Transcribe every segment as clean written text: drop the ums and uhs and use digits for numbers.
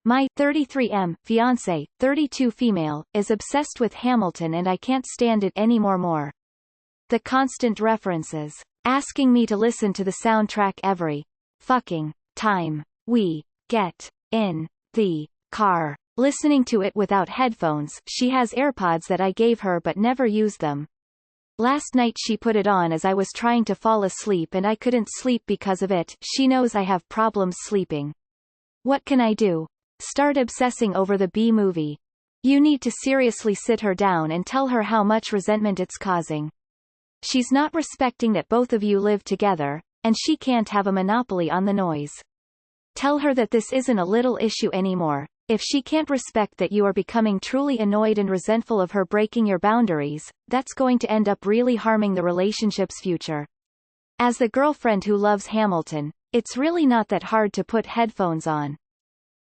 My 33M fiance, 32 female, is obsessed with Hamilton and I can't stand it anymore. The constant references. Asking me to listen to the soundtrack every fucking time we get in the car. Listening to it without headphones. She has AirPods that I gave her but never use them. Last night she put it on as I was trying to fall asleep and I couldn't sleep because of it. She knows I have problems sleeping. What can I do? Start obsessing over the B movie. You need to seriously sit her down and tell her how much resentment it's causing. She's not respecting that both of you live together, and she can't have a monopoly on the noise. Tell her that this isn't a little issue anymore. If she can't respect that you are becoming truly annoyed and resentful of her breaking your boundaries, that's going to end up really harming the relationship's future. As the girlfriend who loves Hamilton, it's really not that hard to put headphones on.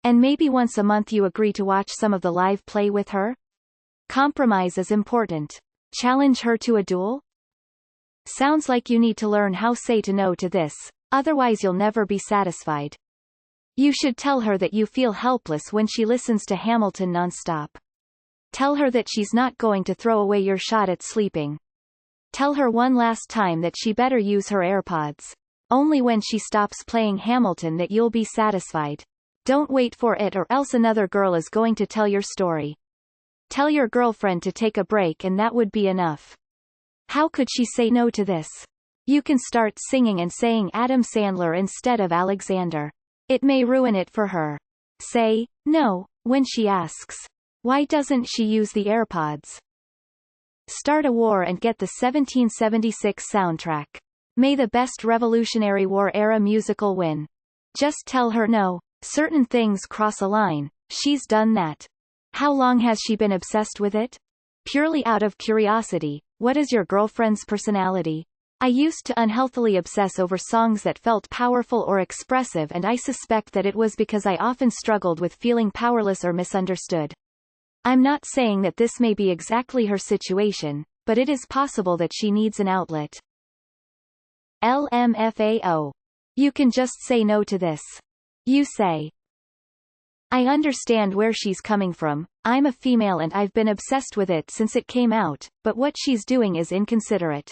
And maybe once a month you agree to watch some of the live play with her? Compromise is important. Challenge her to a duel? Sounds like you need to learn how to say no to this, otherwise you'll never be satisfied. You should tell her that you feel helpless when she listens to Hamilton nonstop. Tell her that she's not going to throw away your shot at sleeping. Tell her one last time that she better use her AirPods. Only when she stops playing Hamilton that you'll be satisfied. Don't wait for it or else another girl is going to tell your story. Tell your girlfriend to take a break and that would be enough. How could she say no to this? You can start singing and saying Adam Sandler instead of Alexander. It may ruin it for her. Say no when she asks, why doesn't she use the AirPods? Start a war and get the 1776 soundtrack. May the best Revolutionary War era musical win. Just tell her no. Certain things cross a line. She's done that. How long has she been obsessed with it? Purely out of curiosity, what is your girlfriend's personality? I used to unhealthily obsess over songs that felt powerful or expressive, and I suspect that it was because I often struggled with feeling powerless or misunderstood. I'm not saying that this may be exactly her situation, but it is possible that she needs an outlet. LMFAO. You can just say no to this. You say, I understand where she's coming from. I'm a female and I've been obsessed with it since it came out, but what she's doing is inconsiderate.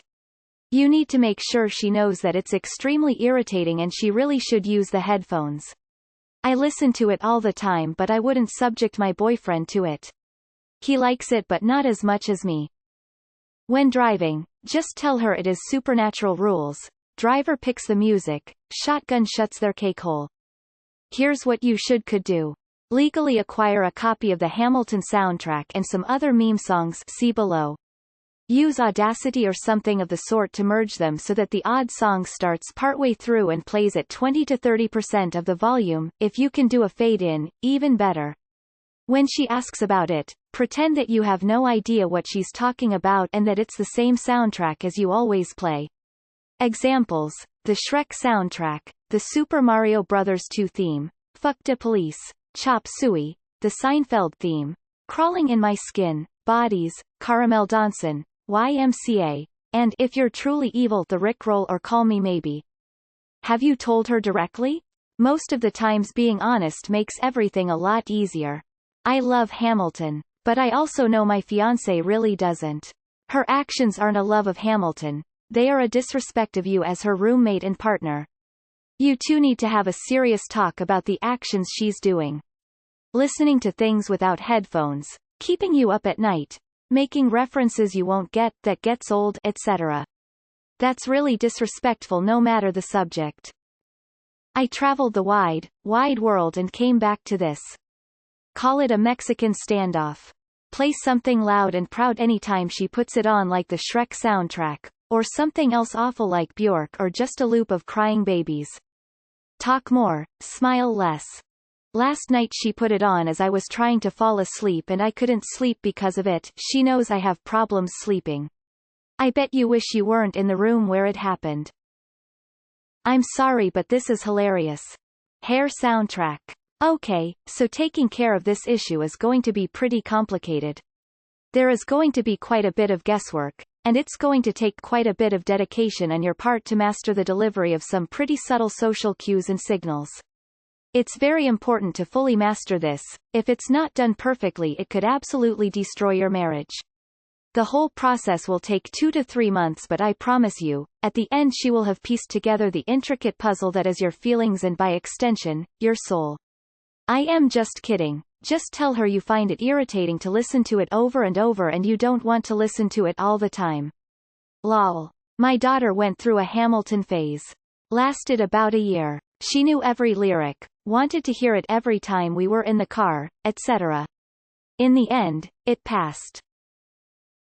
You need to make sure she knows that it's extremely irritating and she really should use the headphones. I listen to it all the time but I wouldn't subject my boyfriend to it. He likes it but not as much as me. When driving, just tell her it is supernatural rules. Driver picks the music, shotgun shuts their cake hole. Here's what you could do. Legally acquire a copy of the Hamilton soundtrack and some other meme songs, see below. Use Audacity or something of the sort to merge them so that the odd song starts partway through and plays at 20 to 30% of the volume. If you can do a fade-in, even better. When she asks about it, pretend that you have no idea what she's talking about and that it's the same soundtrack as you always play. Examples: the Shrek soundtrack, the Super Mario Bros. 2 theme, Fuck de Police, Chop Suey, the Seinfeld theme, Crawling in My Skin, Bodies, Caramel Dancin', YMCA, and If You're Truly Evil, the Rickroll or Call Me Maybe. Have you told her directly? Most of the times being honest makes everything a lot easier. I love Hamilton, but I also know my fiance really doesn't. Her actions aren't a love of Hamilton. They are a disrespect of you as her roommate and partner. You two need to have a serious talk about the actions she's doing. Listening to things without headphones, keeping you up at night, making references you won't get, that gets old, etc. That's really disrespectful no matter the subject. I traveled the wide world and came back to this. Call it a Mexican standoff. Play something loud and proud anytime she puts it on, like the Shrek soundtrack, or something else awful like Bjork, or just a loop of crying babies. Talk more, smile less. Last night she put it on as I was trying to fall asleep and I couldn't sleep because of it. She knows I have problems sleeping. I bet you wish you weren't in the room where it happened. I'm sorry but this is hilarious. Hair soundtrack. Okay, so taking care of this issue is going to be pretty complicated. There is going to be quite a bit of guesswork, and it's going to take quite a bit of dedication on your part to master the delivery of some pretty subtle social cues and signals. It's very important to fully master this. If it's not done perfectly, it could absolutely destroy your marriage. The whole process will take 2 to 3 months, but I promise you, at the end she will have pieced together the intricate puzzle that is your feelings and by extension, your soul. I am just kidding. Just tell her you find it irritating to listen to it over and over and you don't want to listen to it all the time. Lol. My daughter went through a Hamilton phase. Lasted about a year. She knew every lyric, wanted to hear it every time we were in the car, etc. In the end, it passed.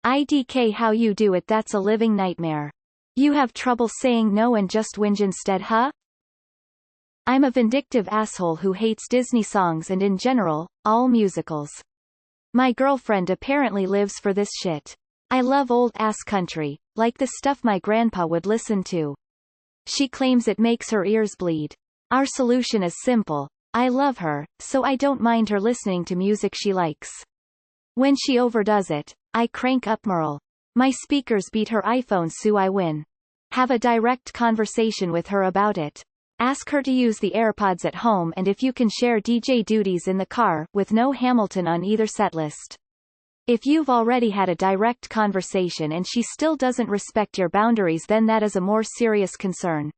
IDK, how you do it? That's a living nightmare. You have trouble saying no and just whinge instead, huh? I'm a vindictive asshole who hates Disney songs and in general, all musicals. My girlfriend apparently lives for this shit. I love old-ass country, like the stuff my grandpa would listen to. She claims it makes her ears bleed. Our solution is simple. I love her, so I don't mind her listening to music she likes. When she overdoes it, I crank up Merle. My speakers beat her iPhone, so I win. Have a direct conversation with her about it. Ask her to use the AirPods at home and if you can share DJ duties in the car, with no Hamilton on either setlist. If you've already had a direct conversation and she still doesn't respect your boundaries, then that is a more serious concern.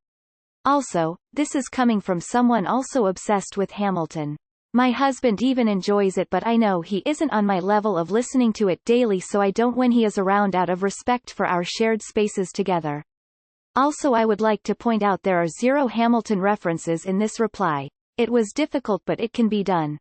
Also, this is coming from someone also obsessed with Hamilton. My husband even enjoys it, but I know he isn't on my level of listening to it daily, so I don't when he is around out of respect for our shared spaces together. Also, I would like to point out there are 0 Hamilton references in this reply. It was difficult, but it can be done.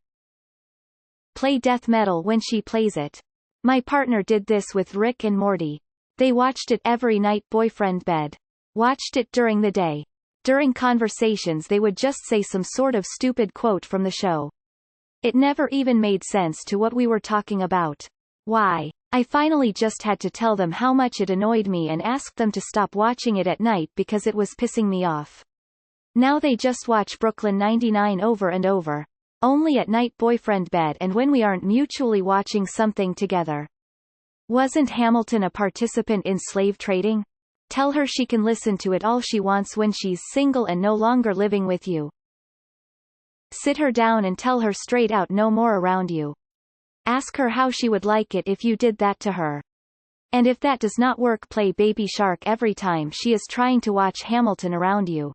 Play death metal when she plays it. My partner did this with Rick and Morty. They watched it every night. Boyfriend bed. Watched it during the day. During conversations they would just say some sort of stupid quote from the show. It never even made sense to what we were talking about. Why? I finally just had to tell them how much it annoyed me and asked them to stop watching it at night because it was pissing me off. Now they just watch Brooklyn 99 over and over. Only at night, boyfriend bed, and when we aren't mutually watching something together. Wasn't Hamilton a participant in slave trading? Tell her she can listen to it all she wants when she's single and no longer living with you. Sit her down and tell her straight out no more around you. Ask her how she would like it if you did that to her. And if that does not work, play Baby Shark every time she is trying to watch Hamilton around you.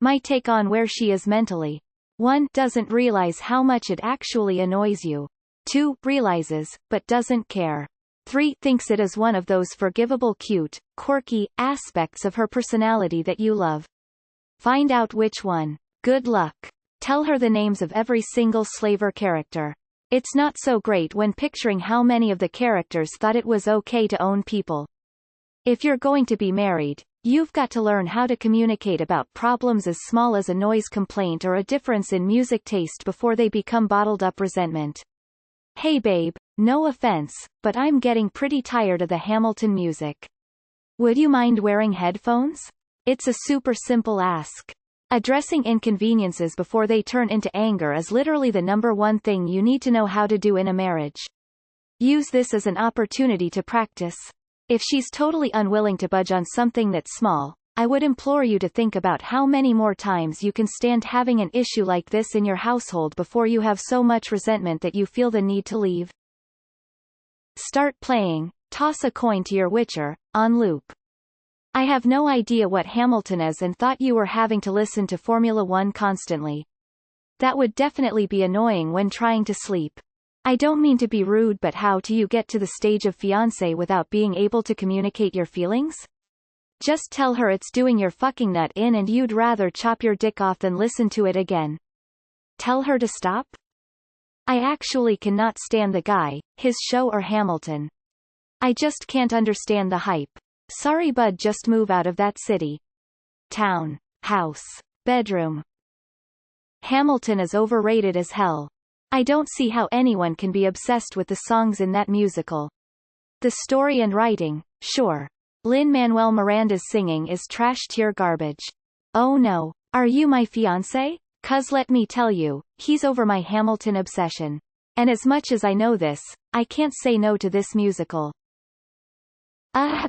My take on where she is mentally. 1. Doesn't realize how much it actually annoys you. 2. Realizes, but doesn't care. 3. Thinks it is one of those forgivable, cute, quirky aspects of her personality that you love. Find out which one. Good luck. Tell her the names of every single slaver character. It's not so great when picturing how many of the characters thought it was okay to own people. If you're going to be married, you've got to learn how to communicate about problems as small as a noise complaint or a difference in music taste before they become bottled up resentment. Hey babe, no offense, but I'm getting pretty tired of the Hamilton music. Would you mind wearing headphones? It's a super simple ask. Addressing inconveniences before they turn into anger is literally the #1 thing you need to know how to do in a marriage. Use this as an opportunity to practice. If she's totally unwilling to budge on something that's small, I would implore you to think about how many more times you can stand having an issue like this in your household before you have so much resentment that you feel the need to leave. Start playing Toss a Coin to Your Witcher on loop. I have no idea what Hamilton is and thought you were having to listen to Formula 1 constantly. That would definitely be annoying when trying to sleep. I don't mean to be rude, but how do you get to the stage of fiance without being able to communicate your feelings? Just tell her it's doing your fucking nut in and you'd rather chop your dick off than listen to it again. Tell her to stop? I actually cannot stand the guy, his show or Hamilton. I just can't understand the hype. Sorry bud, just move out of that city. Town. House. Bedroom. Hamilton is overrated as hell. I don't see how anyone can be obsessed with the songs in that musical. The story and writing, sure. Lin-Manuel Miranda's singing is trash tier garbage. Oh no, are you my fiance? 'Cause let me tell you, he's over my Hamilton obsession. And as much as I know this, I can't say no to this musical.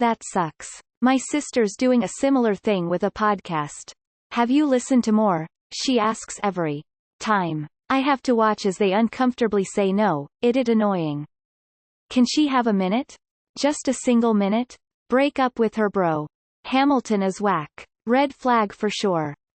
That sucks. My sister's doing a similar thing with a podcast. Have you listened to more? She asks every Time. I have to watch as they uncomfortably say no, it annoying. Can she have a minute? Just a single minute? Break up with her bro. Hamilton is whack. Red flag for sure.